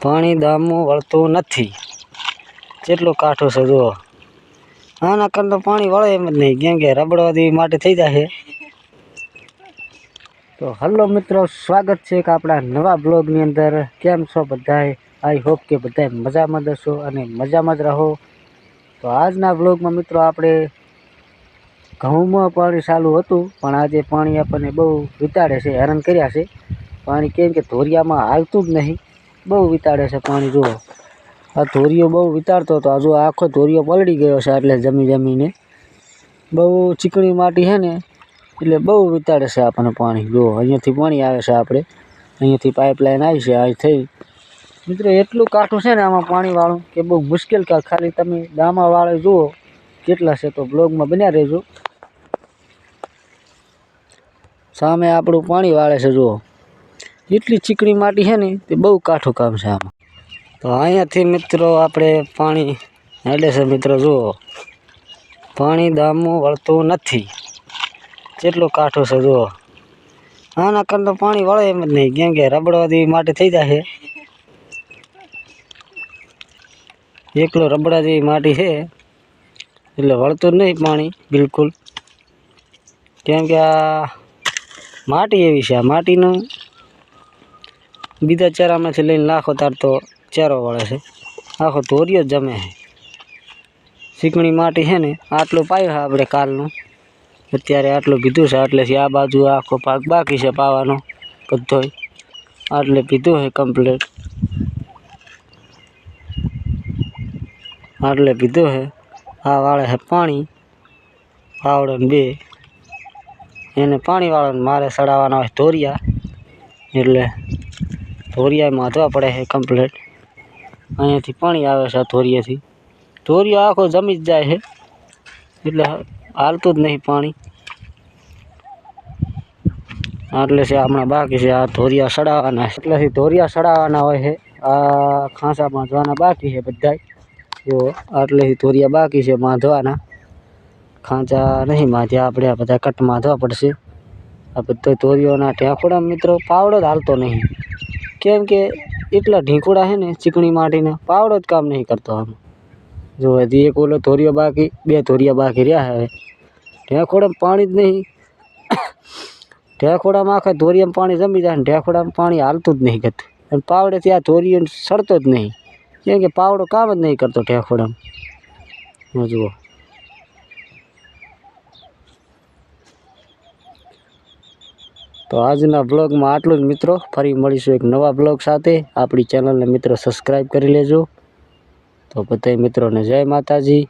પાણી દામું વળતું નથી, કેટલું કાઠું છે જુઓ. આના કરતા તો પાણી વળે એમ જ નહીં, કેમ કે રબડવાથી માટે થઈ જશે. તો હલો મિત્રો, સ્વાગત છે કે આપણા નવા બ્લોગની અંદર. કેમ છો બધાય? આઈ હોપ કે બધાય મજામાં જ હશો અને મજામાં જ રહો. તો આજના બ્લોગમાં મિત્રો આપણે ઘઉંમાં પાણી ચાલુ હતું, પણ આજે પાણી આપણને બહુ વિતાડે છે, હેરાન કર્યા છે. પાણી કેમ કે ધોરિયામાં હાલતું જ નહીં, બહુ વિતાડે છે પાણી. જુઓ, આ ધોરિયો બહુ વિતાડતો હતો, હજુ આખો ધોરિયો પલળી ગયો છે. એટલે જમીને બહુ ચીકણી માટી છે ને, એટલે બહુ વિતાડે છે આપણને પાણી. જુઓ, અહીંયાથી પાણી આવે છે, આપણે અહીંયાથી પાઇપલાઇન આવી છે. આ થઈ મિત્રો એટલું કાઠું છે ને આમાં પાણીવાળું કે બહુ મુશ્કેલ. ખાલી તમે દામાવાળે જુઓ કેટલા છે, તો બ્લોગમાં બન્યા રહેજો. સામે આપણું પાણી વાળે છે. જુઓ, એટલી ચીકણી માટી છે ને, તે બહુ કાઠું કામ છે આમાં. તો અહીંયાથી મિત્રો આપણે પાણી હેડે છે. મિત્રો જુઓ, પાણી દામું વળતું નથી, કેટલું કાઠું છે. જુઓ, આના કરતા તો પાણી વળે એમ જ નહીં, કેમ કે રબડવાથી માટે થઈ જશે. એકલો રબડા જેવી માટી છે, એટલે વળતું જ નહીં પાણી બિલકુલ. કેમ કે આ માટી એવી છે, આ માટીનું બીજા ચેરામાંથી લઈને નાખો તાર તો ચેરો વળે છે. આખો ધોરિયો જ જમે છે. ચીકણી માટી છે ને, આટલું પાયું છે આપણે કાલનું, અત્યારે આટલું પીધું છે. એટલેથી આ બાજુ આખો ભાગ બાકી છે પાવાનો બધોય. આટલે પીધું છે કમ્પ્લીટ, આટલે પીધું છે. આ વાળે છે પાણી, પાવડો ને બે એને પાણી વાળો મારે ચડાવવાના હોય ધોરિયા, એટલે ધોરિયા બાંધવા પડે છે કમ્પ્લીટ. અહીંયાથી પાણી આવે છે, આ ધોરિયાથી. ધોરિયો આખો જમી જ જાય છે, એટલે હાલતું જ નહીં પાણી. એટલે છે હમણાં બાકી છે, આ ધોરિયા ચડાવવાના છે. એટલેથી ધોરિયા ચડાવવાના હોય છે. આ ખાંસા બાંધવાના બાકી છે બધાય. જો આટલેથી ધોરિયા બાકી છે બાંધવાના. ખાંચા નહીં બાંધ્યા આપણે, આ બધા કટ બાંધવા પડશે. આ બધા ધોરિયોના ઢેંખોડા મિત્રો પાવડો જ હાલતો નહીં, કેમ કે એટલા ઢીંકુડા છે ને ચીકણી માટીના, પાવડો જ કામ નહીં કરતો આમ. જો હજી એક ઓલો ધોરિયો બાકી, બે ધોરિયા બાકી રહ્યા હવે. ઢેંખોડામાં પાણી જ નહીં, ઢેંખોડામાં આખા ધોરિયામાં પાણી જમી જાય ને ઢેંખોડામાં પાણી હાલતું જ નહીં ગતું. અને પાવડેથી આ ધોરિયો સડતો જ નહીં, કેમ કે પાવડો કામ જ નહીં કરતો ઢેંખોડામાં. જુઓ, તો આજના બ્લોગમાં આટલું જ મિત્રો. ફરી મળીશું એક નવા બ્લોગ સાથે. આપણી ચેનલને મિત્રો સબસ્ક્રાઈબ કરી લેજો. તો બધા મિત્રોને જય માતાજી.